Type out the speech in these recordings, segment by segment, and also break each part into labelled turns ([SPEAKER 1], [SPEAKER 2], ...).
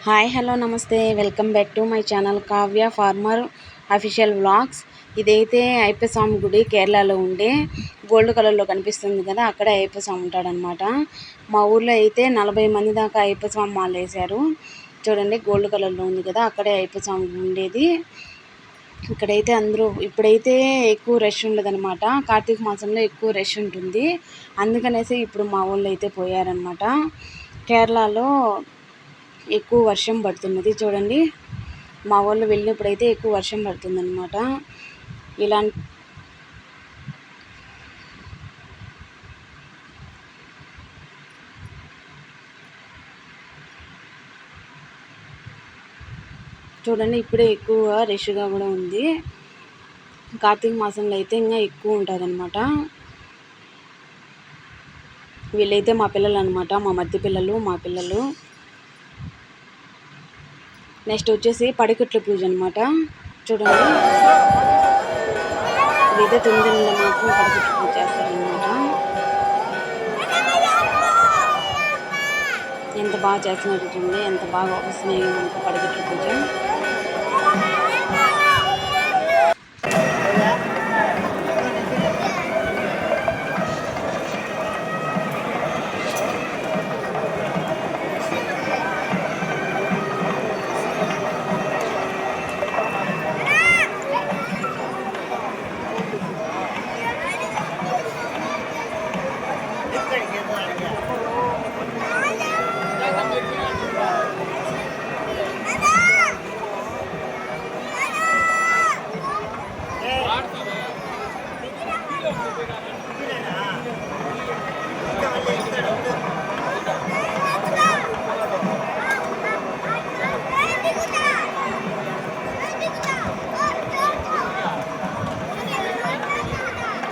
[SPEAKER 1] Hi hello నమస్తే welcome back to my channel Kavya farmer official vlogs. ఇదైతే అయ్యప్ప స్వామి గుడి కేరళలో ఉండే గోల్డ్ కలర్లో కనిపిస్తుంది కదా, అక్కడే అయ్యప్ప స్వామి ఉంటాడనమాట. మా ఊర్లో అయితే 40 మంది దాకా అయ్యప్ప స్వామి మాల వేశారు. చూడండి గోల్డ్ కలర్లో ఉంది కదా, అక్కడే అయ్యప్ప స్వామి ఉండేది. ఇక్కడైతే అందరూ ఇప్పుడైతే ఎక్కువ రష్ ఉండదన్నమాట. కార్తీక మాసంలో ఎక్కువ రష్ ఉంటుంది, అందుకనేసి ఇప్పుడు మా ఊళ్ళో అయితే పోయారనమాట. కేరళలో ఎక్కువ వర్షం పడుతున్నది. చూడండి మా వాళ్ళు వెళ్ళినప్పుడైతే ఎక్కువ వర్షం పడుతుందన్నమాట. ఇలా చూడండి ఇప్పుడే ఎక్కువ రష్గా కూడా ఉంది. కార్తీక మాసంలో అయితే ఇంకా ఎక్కువ ఉంటుంది అనమాట. వీళ్ళైతే మా పిల్లలు అనమాట, మా మధ్య పిల్లలు, మా పిల్లలు. నెక్స్ట్ వచ్చేసి పడికట్ల పూజ అనమాట. చూడండి ఇదైతే 9 నెలల మాత్రం పడికట్ల పూజ చేస్తారనమాట. ఎంత బాగా చేస్తున్నారు చూడండి, ఎంత బాగా వస్తున్నాయి మనకు పడికట్ల పూజ.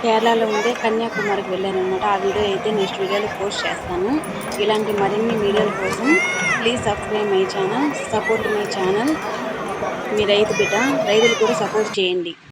[SPEAKER 1] కేరళలో ఉండే కన్యాకుమారికి వెళ్ళానమాట. ఆ వీడియో అయితే నెక్స్ట్ వీడియోలో పోస్ట్ చేస్తాను. ఇలాంటి మరిన్ని వీడియోల కోసం please subscribe my channel, support my channel. మీ రైతు బిడ్డ, రైతులు కూడా సపోర్ట్ చేయండి.